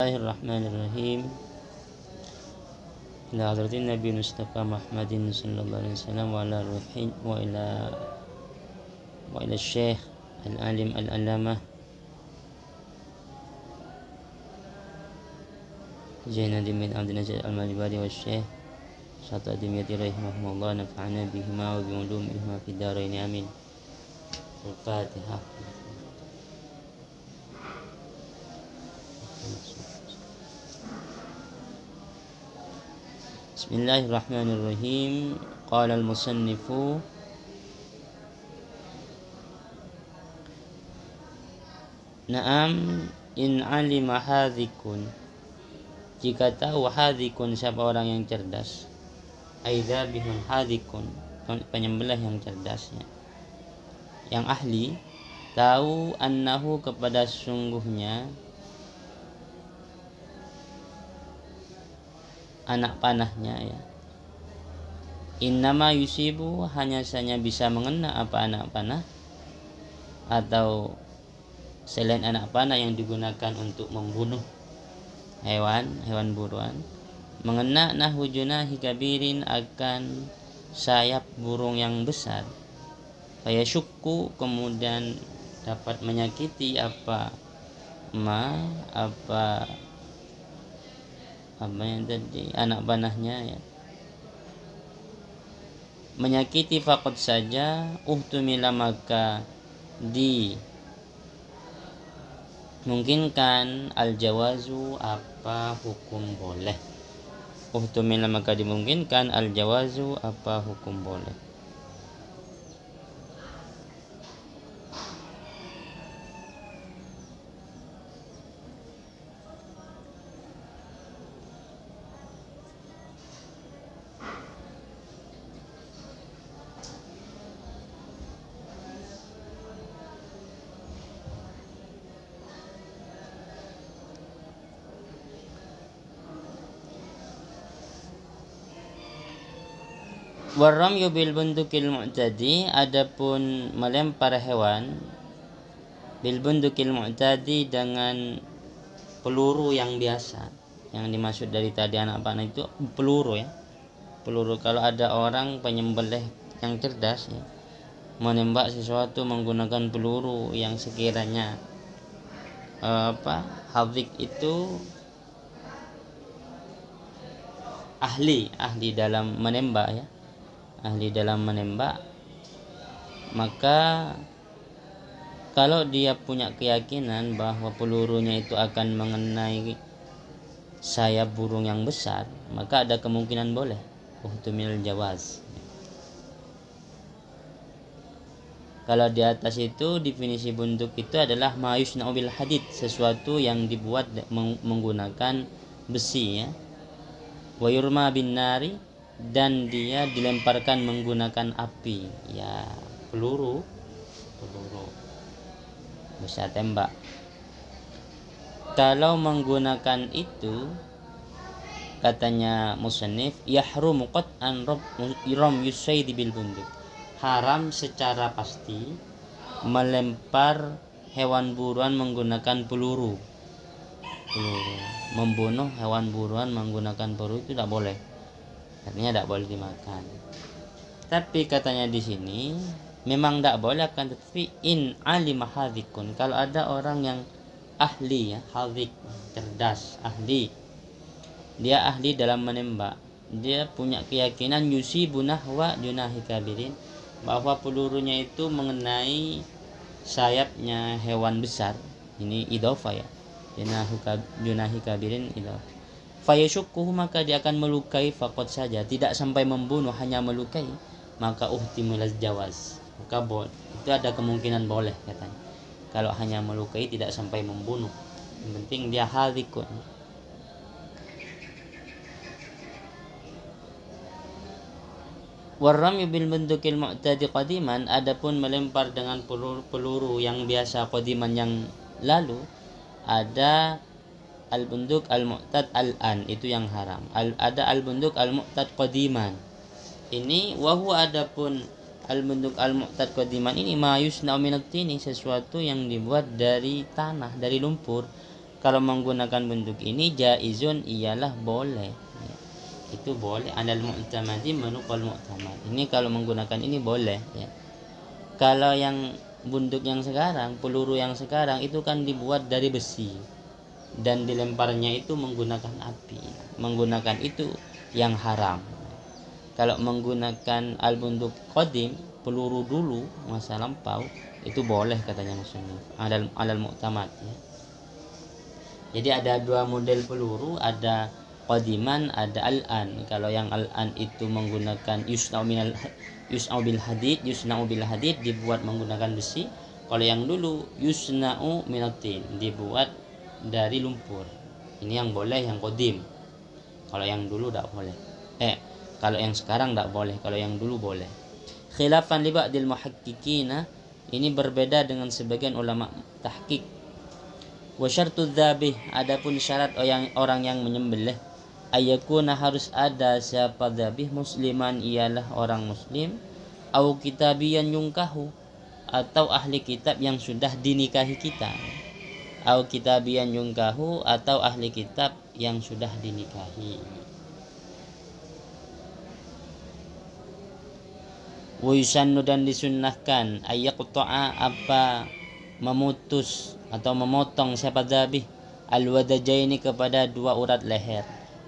Bismillahirrahmanirrahim. Ila hadratin Nabi Mustafa Muhammadin sallallahu alaihi wasallam wa ala ruhin wa ila Syekh al-alim al-allamah Zainuddin bin Abdul Najib al-Malibari wa Syekh Syata Dimyati rahimahumullah, nafa'ana bihima wa bi ulumihima fid dharain amin. Al-Fatihah. Bismillahirrahmanirrahim. Qala al-musannifu Naam in alima hadhikun, jika tahu hadhikun siapa orang yang cerdas, aidha bihun hadhikun, penyembelih yang cerdasnya, yang ahli, tahu annahu kepada sungguhnya anak panahnya ya, innama yusibu, hanya saja bisa mengena apa anak panah atau selain anak panah yang digunakan untuk membunuh hewan buruan, mengena nahu junahi kabirin, akan sayap burung yang besar, fayasyukku, kemudian dapat menyakiti apa yang tadi anak panahnya ya, menyakiti faqad saja, uhtumila maka dimungkinkan al-jawazu apa hukum boleh, uhtumila maka dimungkinkan al-jawazu apa hukum boleh. Warramyu bil bundukil mu'tadi, adapun melempar hewan bil bundukil mu'tadi dengan peluru yang biasa. Yang dimaksud dari tadi anak panah itu peluru ya. Peluru, kalau ada orang penyembelih yang cerdas ya, menembak sesuatu menggunakan peluru yang sekiranya hadzik itu ahli dalam menembak ya, ahli dalam menembak, maka kalau dia punya keyakinan bahwa pelurunya itu akan mengenai sayap burung yang besar, maka ada kemungkinan boleh, uhtumil jawaz. Kalau di atas itu definisi bunduk itu adalah ma yusna'u bil hadid, sesuatu yang dibuat menggunakan besi ya, wa yurma bin nari, dan dia dilemparkan menggunakan api ya, peluru bisa tembak. Kalau menggunakan itu, katanya musannif, yahrumu qat'an ram yusayd bil bunduk, haram secara pasti melempar hewan buruan menggunakan peluru. Membunuh hewan buruan menggunakan peluru itu tidak boleh, artinya tidak boleh dimakan. Tapi katanya di sini memang tidak boleh, akan tetapi in alima hadhikun, kalau ada orang yang ahli ya, hadhik cerdas, ahli, dia ahli dalam menembak, dia punya keyakinan yusibu nahwa junahi kabirin, bahwa pelurunya itu mengenai sayapnya hewan besar. Ini idhofah ya, junahi kabirin idhofah. Fayasyukkuhu, maka dia akan melukai faqad saja, tidak sampai membunuh, hanya melukai, maka uhtimilaz jawaz, maka itu ada kemungkinan boleh katanya. Kalau hanya melukai tidak sampai membunuh, yang penting dia hadhikun. Warramyu bil bundukil mu'tadi qadiman, adapun melempar dengan peluru yang biasa qadiman yang lalu, ada al-bunduk al-mu'tad al-an, itu yang haram. Ada al-bunduk al-mu'tad qadiman. Ini wahu, adapun al-bunduk al-mu'tad qadiman ini ma yusna'u minat tini, sesuatu yang dibuat dari tanah, dari lumpur. Kalau menggunakan bentuk ini jaizun ialah boleh. Ya. Itu boleh. Anal mu'tamadi menukul mu'tamad. Ini kalau menggunakan ini boleh. Ya. Kalau yang bentuk yang sekarang, peluru yang sekarang itu kan dibuat dari besi dan dilemparnya itu menggunakan api. Menggunakan itu yang haram. Kalau menggunakan al-bunduk qadim, peluru dulu masa lampau, itu boleh katanya musannif. Alal mu'tamad ya. Jadi ada dua model peluru, ada qadiman, ada al-an. Kalau yang al-an itu menggunakan yusna'u bil hadid, dibuat menggunakan besi. Kalau yang dulu yusna'u minatin, dibuat dari lumpur. Ini yang boleh, yang qadim. Kalau yang dulu tidak boleh. Kalau yang sekarang tidak boleh, kalau yang dulu boleh. Khilafan li ba'dil muhaqqiqina, ini berbeda dengan sebagian ulama tahqiq. Wa syartu dzabih, adapun syarat orang yang menyembelih, ayakuna harus ada siapa dzabih musliman ialah orang muslim, au kitabiyan yungkahu, atau ahli kitab yang sudah dinikahi kita, au kitabiyan yungkahu, atau ahli kitab yang sudah dinikahi. Wa yusannu, dan disunnahkan, ayyaqta'a, apa memutus atau memotong siapa dzabih, al-wadajaini, kepada dua urat leher.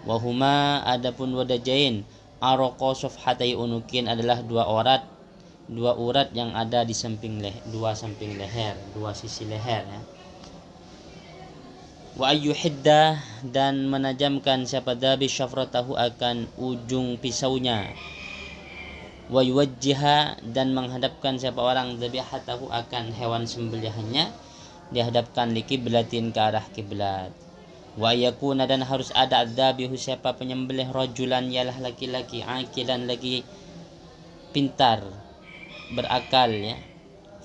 Wahuma, adapun wadajain, araqa safhatai unukin, adalah dua urat yang ada di samping dua samping leher, dua sisi leher ya. Wa ayyuhidda, dan menajamkan siapa dzabih syafratahu, akan ujung pisaunya. Wa yuwajjiha, dan menghadapkan siapa orang dzabihatahu, akan hewan sembelihannya dihadapkan li kiblatin, ke arah kiblat. Wa yakuna, dan harus ada adzabihu siapa penyembelih rajulan, ialah laki-laki, aqilan, lagi pintar, berakal ya.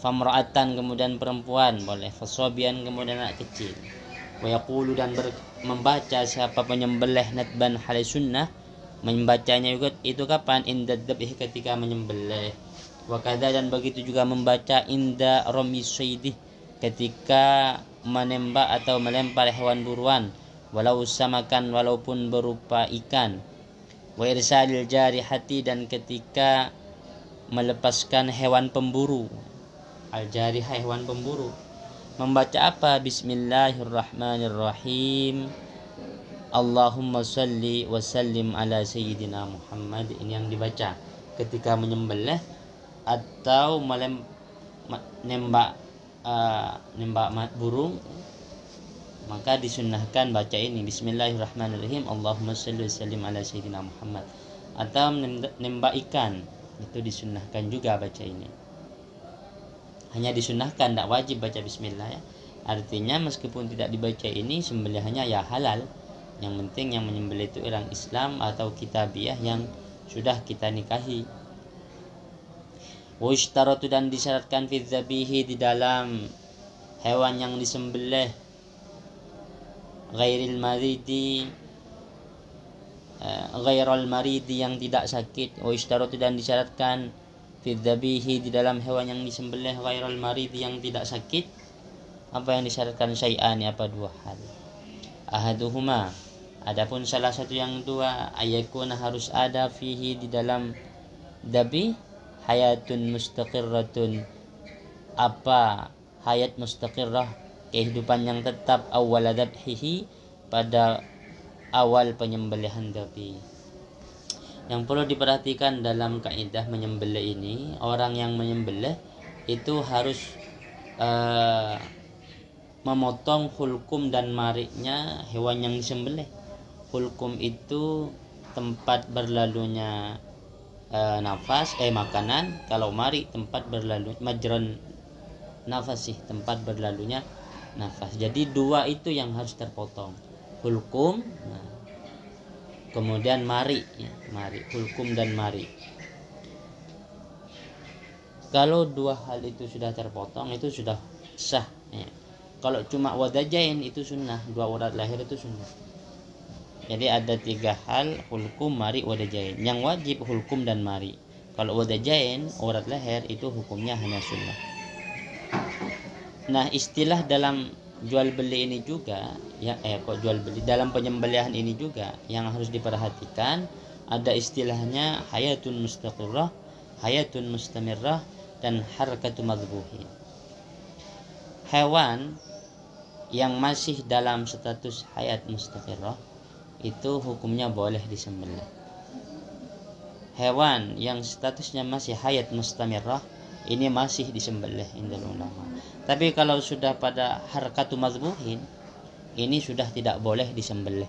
Famra'atan, kemudian perempuan boleh, fasobian, kemudian anak kecil. Wa yaqulu, dan membaca siapa penyembelih natban halai sunnah, membacanya juga itu kapan? Inda dzabih, ketika menyembelih. Wa kadza, dan begitu juga membaca inda rami saydih, ketika menembak atau melempar hewan buruan, walau samakan, walaupun berupa ikan. Wa irsalil jarihati, dan ketika melepaskan hewan pemburu. Al jarihah, hewan pemburu. Membaca apa? Bismillahirrahmanirrahim. Allahumma salli wa sallim ala sayyidina Muhammad. Ini yang dibaca ketika menyembelih atau nembak burung, maka disunnahkan baca ini, Bismillahirrahmanirrahim, Allahumma salli wa sallim ala sayyidina Muhammad. Atau nembak ikan, itu disunnahkan juga baca ini. Hanya disunnahkan, tidak wajib baca bismillah ya. Artinya meskipun tidak dibaca ini, sembelihannya ya halal. Yang penting yang menyembelih itu orang Islam atau kitabiah yang sudah kita nikahi. Wishtaratu, dan disyaratkan fi dzabihi, di dalam hewan yang disembelih, ghairil maridi, ghairal maridi, yang tidak sakit. Wishtaratu, dan disyaratkan fi dzabihi, di dalam hewan yang disembelih, ghairal maridi, yang tidak sakit. Apa yang disyaratkan? Syai'ani, apa dua hal. Ahaduhuma, adapun salah satu yang dua, ayakuna, harus ada fihi, di dalam dzabih, hayatun mustaqirratun, apa hayat mustaqirrah, kehidupan yang tetap, awal dzabhihi, pada awal penyembelihan dzabih. Yang perlu diperhatikan dalam kaidah menyembelih ini, orang yang menyembelih itu harus memotong hulkum dan mariknya hewan yang disembelih. Hulkum itu tempat berlalunya nafas, makanan. Kalau mari, tempat berlalu majron nafas, tempat berlalunya nafas. Jadi dua itu yang harus terpotong, hulkum, kemudian mari ya, mari, hulkum dan mari. Kalau dua hal itu sudah terpotong, itu sudah sah ya. Kalau cuma wadajain itu sunnah, dua urat lahir itu sunnah. Jadi ada tiga hal, hulkum, mari, wadajain. Yang wajib hulkum dan mari. Kalau wadajain, urat leher, itu hukumnya hanya sunnah. Nah, istilah dalam jual beli ini juga jual beli dalam penyembelihan ini juga yang harus diperhatikan, ada istilahnya hayatun mustaqirrah, hayatun mustamirrah, dan harakatu madbuhin. Hewan yang masih dalam status hayat mustaqirrah itu hukumnya boleh disembelih. Hewan yang statusnya masih hayat mustamirrah ini masih disembelih indal ulama. Tapi kalau sudah pada harakatu mazbuhin, ini sudah tidak boleh disembelih.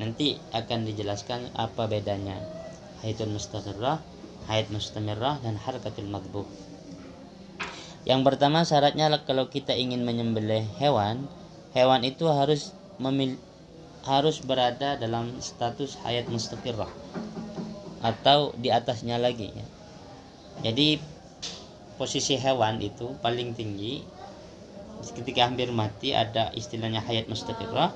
Nanti akan dijelaskan apa bedanya hayatul mustaqirrah, hayat mustamirrah, dan harakatul mazbuh. Yang pertama syaratnya kalau kita ingin menyembelih hewan itu harus berada dalam status hayat mustaqirrah atau di atasnya lagi ya. Jadi posisi hewan itu paling tinggi ketika hampir mati, ada istilahnya hayat mustaqirrah,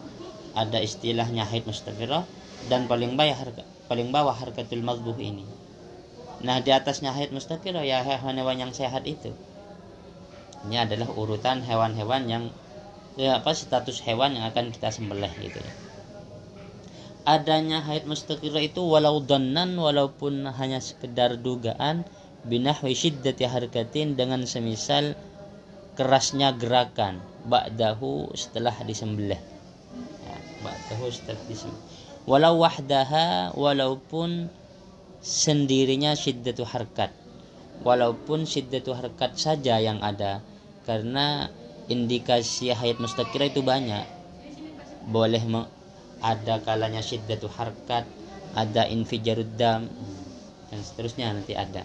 ada istilahnya hayat mustaqirrah, dan paling bawah harakatul mazbuh ini. Nah, di atasnya hayat mustaqirrah ya hewan-hewan yang sehat itu. Ini adalah urutan hewan-hewan yang status hewan yang akan kita sembelih gitu ya. Adanya hayat mustaqirrah itu walau dhannan, walaupun hanya sekedar dugaan, binahwi syiddati harakatin, dengan semisal kerasnya gerakan ba'dahu setelah disembelih ya, walau wahdaha, walaupun sendirinya syiddatu harkat, walaupun syiddatu harkat saja yang ada, karena indikasi hayat mustaqirrah itu banyak. Boleh ada kalanya syiddatu harkat, ada infijarud dam, dan seterusnya nanti ada.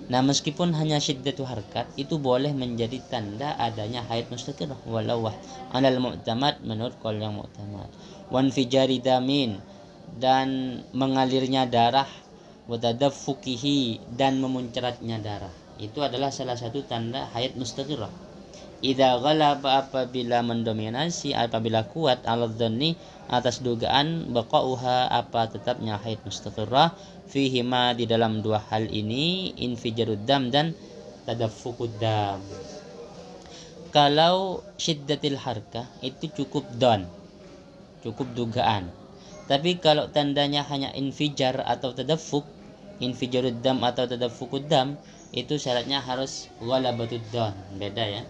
Nah, meskipun hanya syiddatu harkat itu boleh menjadi tanda adanya hayat mustaqirrah walau alal mu'tamad, menurut qaul yang mu'tamad. Wan fijari damin, dan mengalirnya darah, wa tadaffukihi, dan memuncratnya darah. Itu adalah salah satu tanda hayat mustaqirrah. Idza ghalaba, apabila mendominasi, apabila kuat, al-dhanni, atas dugaan, baqauha, apa tetapnya haid mustaqirrah, fihima, di dalam dua hal ini, infijarud dam dan tadaffukud dam. Kalau syiddatil harkah itu cukup don, cukup dugaan. Tapi kalau tandanya hanya infijar atau tadaffuk, infijarud dam atau tadaffukud dam, itu syaratnya harus ghalabatud don, beda ya.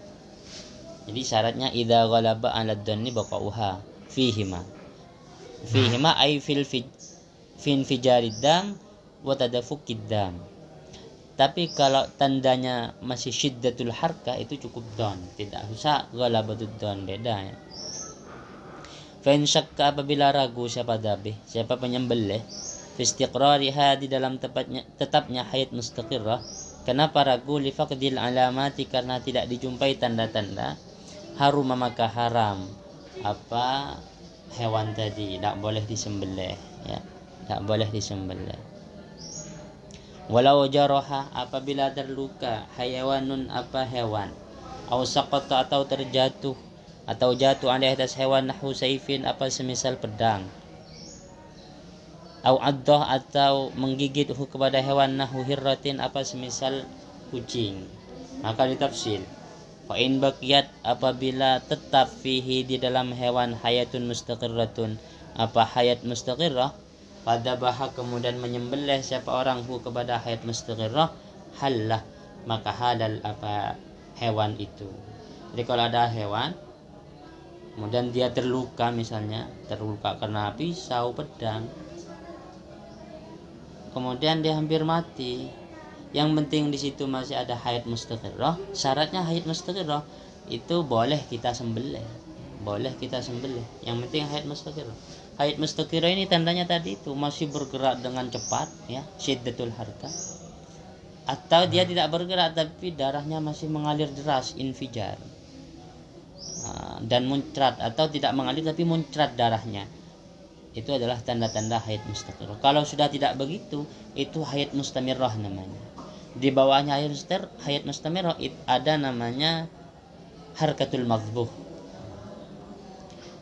Jadi syaratnya idza ghalaba 'ala dhanni baqauha fihima ay fil infijarid dam wa tadaffukid dam. Tapi kalau tandanya masih syiddatul harkah itu cukup don, tidak usah ghalabatud don, beda ya. Fa in syakka, apabila ragu siapa penyembelih, fi istiqrariha, di dalam tetapnya hayat mustaqirrah. Kenapa ragu? Li faqdil alamati, karena tidak dijumpai tanda-tanda. Harum, maka haram hewan tadi, tidak boleh disembelih ya, tidak boleh disembelih. Walau jaroha, apabila terluka, hayawanun, hewan, au saqata, atau terjatuh, atau jatuh alaihi atas hewan, nahu saifin, semisal pedang, au addah, atau menggigit kepada hewan, nahu hirratin, semisal kucing. Maka ditafsir, fa in baqiyat, apabila tetap fihi, di dalam hewan, hayatun mustaqirratun, hayat mustaqirrah, pada bahak, kemudian menyembelih siapa orang kepada hayat mustaqirrah, hallah, maka halal hewan itu. Jadi kalau ada hewan kemudian dia terluka, misalnya terluka karena pisau, pedang, kemudian dia hampir mati, yang penting di situ masih ada hayat mustaqirrah. Syaratnya hayat mustaqirrah itu boleh kita sembelih, yang penting hayat mustaqirrah. Hayat mustaqirrah ini tandanya tadi itu masih bergerak dengan cepat ya, syiddatul harkah, atau dia tidak bergerak tapi darahnya masih mengalir deras, infijar, dan muncrat, atau tidak mengalir tapi muncrat darahnya. Itu adalah tanda-tanda hayat mustaqirrah. Kalau sudah tidak begitu, itu hayat mustamirrah namanya. Di bawahnya hayat mustamirrah ada namanya harakatul mazbuh.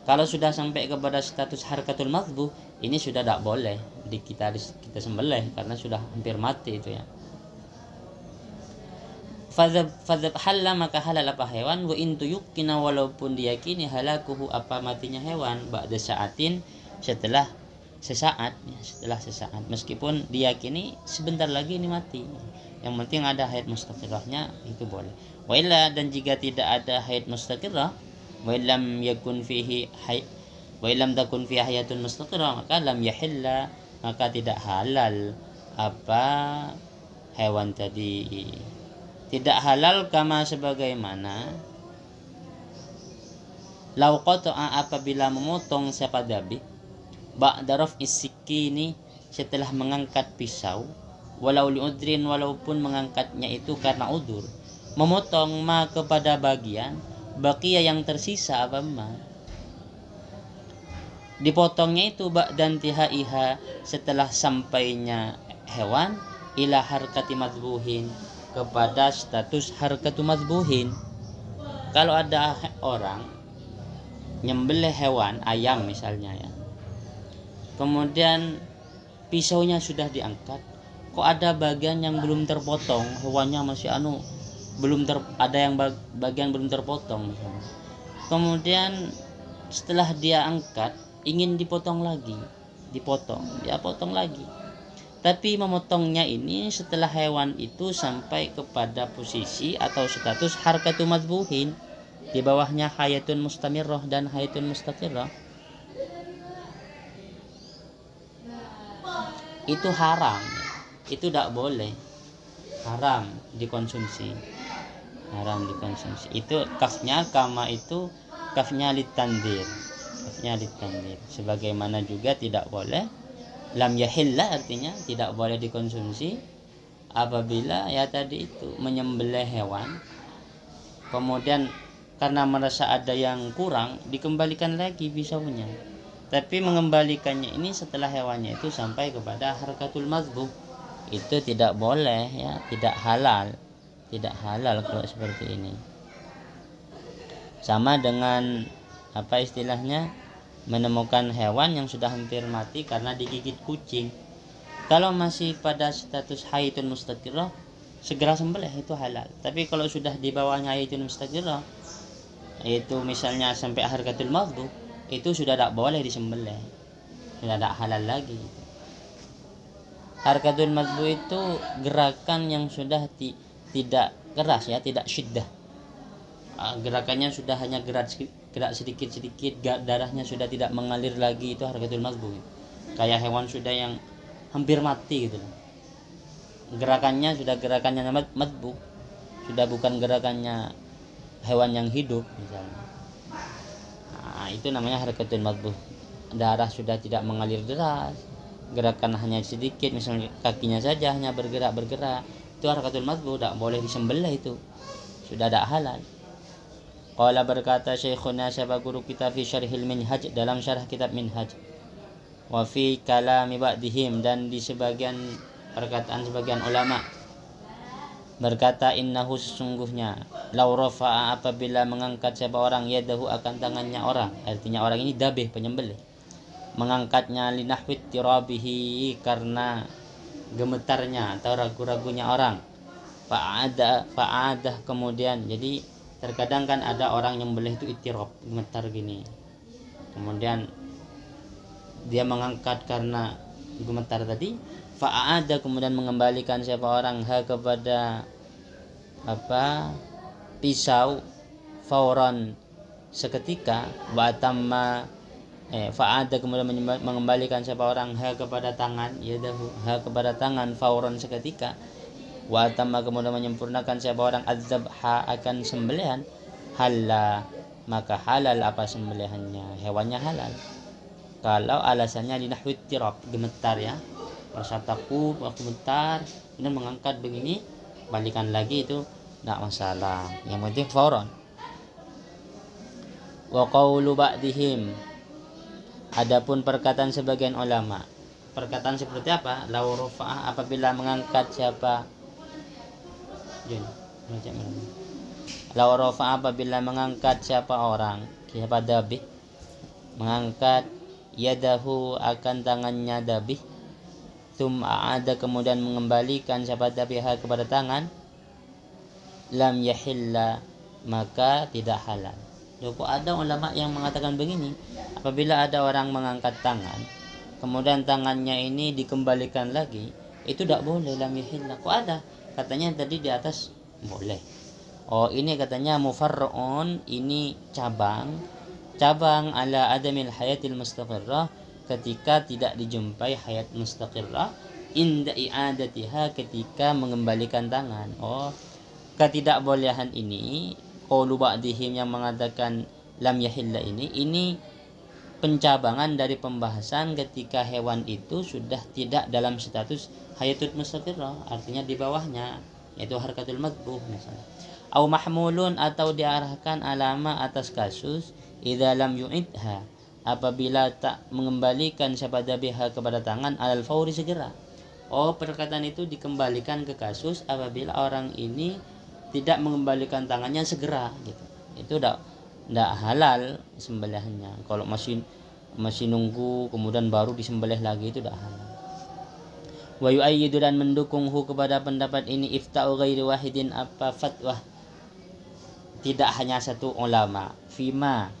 Kalau sudah sampai kepada status harakatul mazbuh, ini sudah tidak boleh kita sembelih karena sudah hampir mati itu ya. fadzab halal maka halal apa hewan, wa in tuyukina walaupun diyakini halakuhu apa matinya hewan, ba'da sa'atin setelah sesaat, ya, setelah sesaat, meskipun diyakini sebentar lagi ini mati, yang penting ada haid mustaqirrahnya, itu boleh. Wa illa, dan jika tidak ada haid mustaqirrah, wa illam yakun fihi haid, wa illam takun fihi hayatun mustaqirrah, maka lam yahilla, maka tidak halal apa hewan tadi. Tidak halal kama sebagaimana lau qata'a apabila memotong siapa dabi, ba'da raf'is sikini setelah mengangkat pisau, walau liudrin walaupun mengangkatnya itu karena udur, memotong ma kepada bagian baqiya yang tersisa apa ma, dipotongnya itu ba'dan tihaiha setelah sampainya hewan ila harkati madbuhin kepada status harkatu madbuhin. Kalau ada orang nyembelih hewan ayam misalnya ya, kemudian pisaunya sudah diangkat, kok ada bagian yang belum terpotong, hewannya masih ada yang bagian belum terpotong misalnya. Kemudian setelah dia angkat ingin dipotong lagi, dia potong lagi. Tapi memotongnya ini setelah hewan itu sampai kepada posisi atau status harkatu madbuhin, di bawahnya hayatun mustamirrah dan hayatun mustaqirrah. Itu haram, itu tidak boleh, haram dikonsumsi. Itu kafnya kama, itu kafnya litandir, sebagaimana juga tidak boleh lam yahilla, artinya tidak boleh dikonsumsi apabila ya tadi itu menyembelih hewan, kemudian karena merasa ada yang kurang dikembalikan lagi pisaunya, tapi mengembalikannya ini setelah hewannya itu sampai kepada harkatul mazbuh, itu tidak boleh ya, tidak halal kalau seperti ini. Sama dengan apa istilahnya, menemukan hewan yang sudah hampir mati karena digigit kucing. Kalau masih pada status haitun mustaqirrah, segera sembelih, itu halal. Tapi kalau sudah di bawahnya haitun mustaqirrah, itu misalnya sampai harkatul mazbuh, itu sudah tidak boleh disembelih, sudah tidak halal lagi. Harkatul mazbuh itu gerakan yang sudah tidak keras ya, tidak syiddah. Gerakannya sudah hanya gerak sedikit-sedikit, darahnya sudah tidak mengalir lagi, itu harkatul mazbuh. Kayak hewan sudah yang hampir mati gitu. Gerakannya sudah gerakannya mazbuh, sudah bukan gerakannya hewan yang hidup misalnya. Itu namanya harkatul mazbuh. Darah sudah tidak mengalir deras, gerakan hanya sedikit, misalnya kakinya saja hanya bergerak, itu harkatul mazbuh, tidak boleh disembelih, itu sudah tidak halal. Qala, berkata Syekhuna, siapa guru kita, fi syarhil minhaj, dalam syarah kitab minhaj, wa fi kalami ba'dihim, dan di sebagian perkataan sebagian ulama, berkata innahu, sesungguhnya, lau rafa'a apabila mengangkat siapa orang yadahu akan tangannya orang, artinya orang ini dabih, penyembelih, mengangkatnya linahwit tirabihi karena gemetarnya atau ragu-ragunya orang, fa'adah kemudian, jadi terkadang kan ada orang yang nyembelih itu ittirab, gemetar gini, kemudian dia mengangkat karena gemetar tadi, fa'ada kemudian mengembalikan siapa orang kepada pisau, fauran seketika, wa fa'ada kemudian mengembalikan siapa orang kepada tangan, yadahu kepada tangan, fauran seketika, wa tamma kemudian menyempurnakan siapa orang adzabha akan sembelihan, halal maka halal apa sembelihannya, hewannya halal. Kalau alasannya linahwit tirab, gemetar ya, rasa takut waktu gemetar, kemudian mengangkat begini, balikan lagi, itu tidak masalah, yang penting fauran. Wa qaulu ba'dihim, adapun perkataan sebagian ulama, perkataan seperti apa? Lau rafa'ah apabila mengangkat siapa lau rafa'ah apabila mengangkat siapa orang, siapa dabih, mengangkat yadahu akan tangannya dabih, ada kemudian mengembalikan siapa dabih kepada tangan, lam yahilla, maka tidak halal. Kok ada ulama yang mengatakan begini, apabila ada orang mengangkat tangan kemudian tangannya ini dikembalikan lagi, itu tidak boleh, lam yahilla. Kok ada? Katanya tadi di atas boleh. Oh, ini katanya mufarra'un, ini cabang ala adamil hayatil mustaqirrah, ketika tidak dijumpai hayat mustaqirrah, inda i'adatiha, ketika mengembalikan tangan. Oh, ketidakbolehan ini qaulu ba'dihim yang mengatakan lam yahilla ini pencabangan dari pembahasan ketika hewan itu sudah tidak dalam status hayatul mustaqirrah, artinya di bawahnya, yaitu harkatul madbuh misalnya. Au mahmulun, atau diarahkan alama atas kasus idza lam yu'idha, apabila tak mengembalikan sabada biha kepada tangan alal fauri, segera. Oh, perkataan itu dikembalikan ke kasus apabila orang ini tidak mengembalikan tangannya segera gitu. Itu tidak halal sembelihannya. Kalau masih nunggu kemudian baru disembelih lagi, itu tidak halal. Wa yu'ayyidu, dan mendukunghu kepada pendapat ini, ifta'u ghairi wahidin, apa fatwa tidak hanya satu ulama, fima,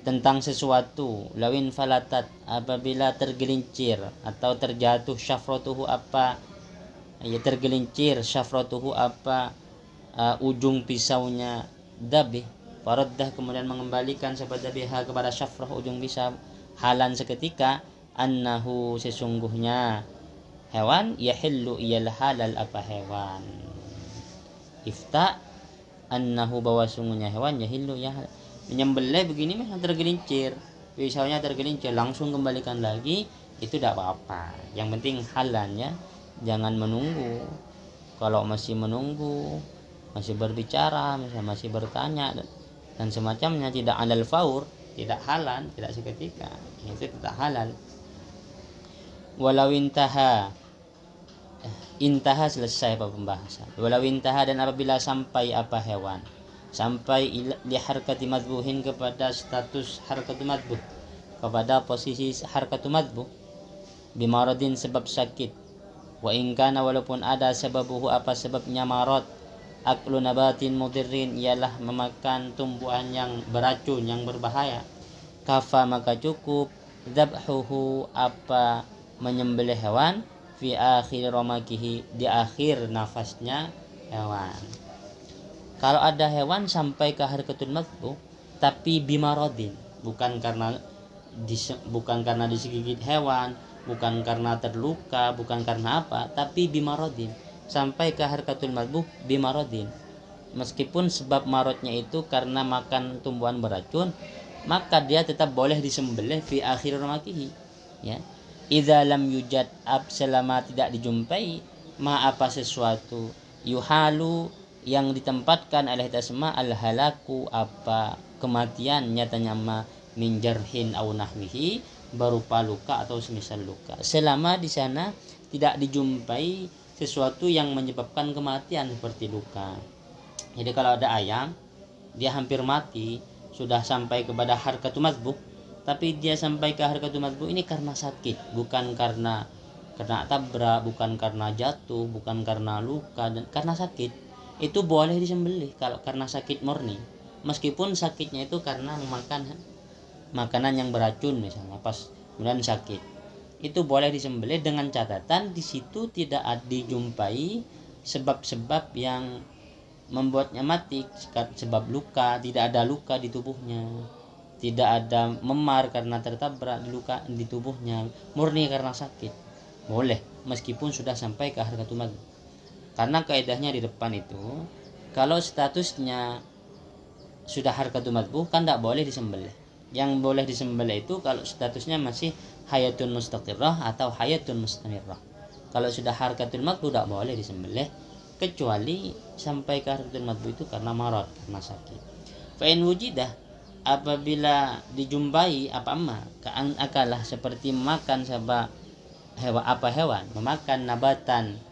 tentang sesuatu, lawin falatat, apabila tergelincir atau terjatuh, syafratuhu, apa ya tergelincir, syafratuhu, apa ujung pisaunya, dabih faraddah, kemudian mengembalikan sabada biha kepada syafrah ujung pisau, halan seketika, annahu, sesungguhnya hewan, yahillu, ialah halal, apa hewan, ifta annahu, bahwa sungguhnya hewan, yahillu, ya menyembelih begini memang tergelincir, pisaunya tergelincir, langsung kembalikan lagi, itu tidak apa-apa, yang penting halalnya. Jangan menunggu. Kalau masih menunggu, masih berbicara, misalnya masih bertanya dan semacamnya, tidak alal faur, tidak halal, tidak seketika, itu tidak halal. Walau intaha, selesai pembahasan. Walau intaha, dan apabila sampai apa hewan, sampai li harkati madbuhin, kepada status harkatu madbuh, kepada posisi harkatu madbuh, bimaradin, sebab sakit, wa ingkana, walaupun ada sababuhu, apa sebabnya marad, aklu nabatin mudirrin, ialah memakan tumbuhan yang beracun, yang berbahaya, kafa, maka cukup, dzabhuhu, apa menyembelih hewan, fi akhir ramakihi, di akhir nafasnya hewan. Kalau ada hewan sampai ke harkatul madbuh tapi bimaradin, bukan karena digigit hewan, bukan karena terluka, bukan karena apa, tapi bimaradin, sampai ke harkatul madbuh bimaradin, meskipun sebab maradnya itu karena makan tumbuhan beracun, maka dia tetap boleh disembelih fi akhir ramakihi, ya. Idza lam yujad, selama tidak dijumpai, ma, apa sesuatu, yuhalu, yang ditempatkan oleh tasma, al halaku, apa kematian, nyatanya ma, min jarhin au nahwihi, berupa luka atau semisal luka, selama di sana tidak dijumpai sesuatu yang menyebabkan kematian seperti luka. Jadi kalau ada ayam, dia hampir mati, sudah sampai kepada harkatul madbuh, tapi dia sampai ke harkatul madbuh ini karena sakit, bukan karena tabrak, bukan karena jatuh, bukan karena luka, dan karena sakit, itu boleh disembelih kalau karena sakit murni, meskipun sakitnya itu karena memakan makanan yang beracun misalnya, pas kemudian sakit, itu boleh disembelih dengan catatan di situ tidak dijumpai sebab-sebab yang membuatnya mati, sebab luka, tidak ada luka di tubuhnya, tidak ada memar karena tertabrak luka di tubuhnya, murni karena sakit, boleh meskipun sudah sampai ke harkatul madbuh. Karena kaidahnya di depan itu, kalau statusnya sudah harkatul madbuh kan tidak boleh disembelih. Yang boleh disembelih itu kalau statusnya masih hayatun mustaqirrah atau hayatun mustamirrah. Kalau sudah harkatul madbuh tidak boleh disembelih, kecuali sampai ke harkatul madbuh itu karena marad, karena sakit. Fa in wujidah, apabila dijumpai apa kaan akalah, seperti makan hewan, memakan nabatan,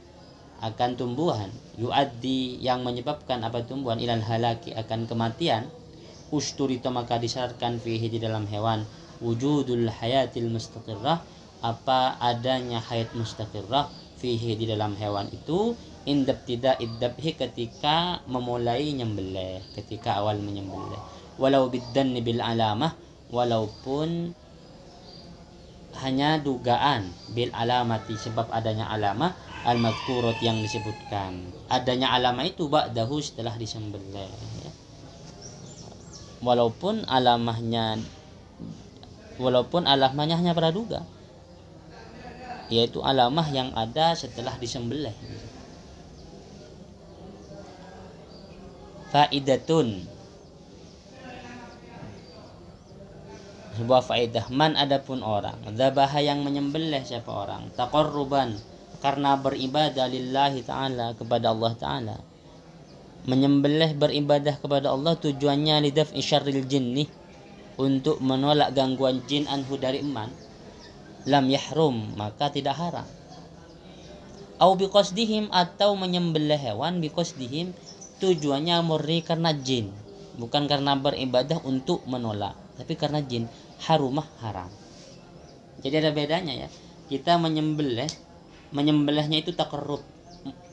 akan tumbuhan, yuaddi, yang menyebabkan apa tumbuhan, ilal halaki, akan kematian, usturita, maka disyaratkan fihi, di dalam hewan, wujudul hayatil mustaqirrah, apa adanya hayat mustaqirrah, fihi, di dalam hewan itu, indabtida iddabhi, ketika memulai nyembelih, ketika awal menyembelih. Walau biddanni bil alamah, walaupun hanya dugaan, bil alamati, sebab adanya alamah, al madhkurat yang disebutkan. Adanya alamah itu ba'dahu, setelah disembelih, ya. Walaupun alamahnya hanya praduga, yaitu alamah yang ada setelah disembelih. Faidatun, sebuah faedah. Man, adapun orang, dzabaha, yang menyembelih siapa orang, taqarruban, karena beribadah, lillahi ta'ala, kepada Allah ta'ala. Menyembelih beribadah kepada Allah tujuannya lidaf'i syarril jinni, untuk menolak gangguan jin, anhu, dari eman, lam yahrum, maka tidak haram. Au biqasdihim, atau menyembelih hewan biqasdihim, tujuannya murni karena jin, bukan karena beribadah untuk menolak, tapi karena jin, harumah, haram. Jadi ada bedanya, ya. Kita menyembelihnya itu taqarrub,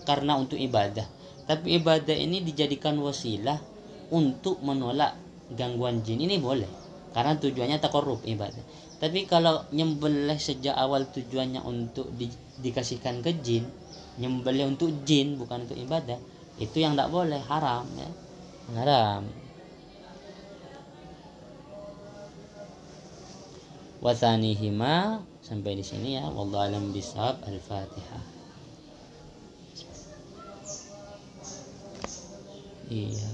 karena untuk ibadah, tapi ibadah ini dijadikan wasilah untuk menolak gangguan jin, ini boleh, karena tujuannya taqarrub, ibadah. Tapi kalau nyembelih sejak awal tujuannya untuk dikasihkan ke jin, nyembelih untuk jin bukan untuk ibadah, itu yang tidak boleh, haram, ya. Haram. Wathanihima, sampai di sini, ya. Wallahu a'lam bishawab. Al-Fatihah. Iya.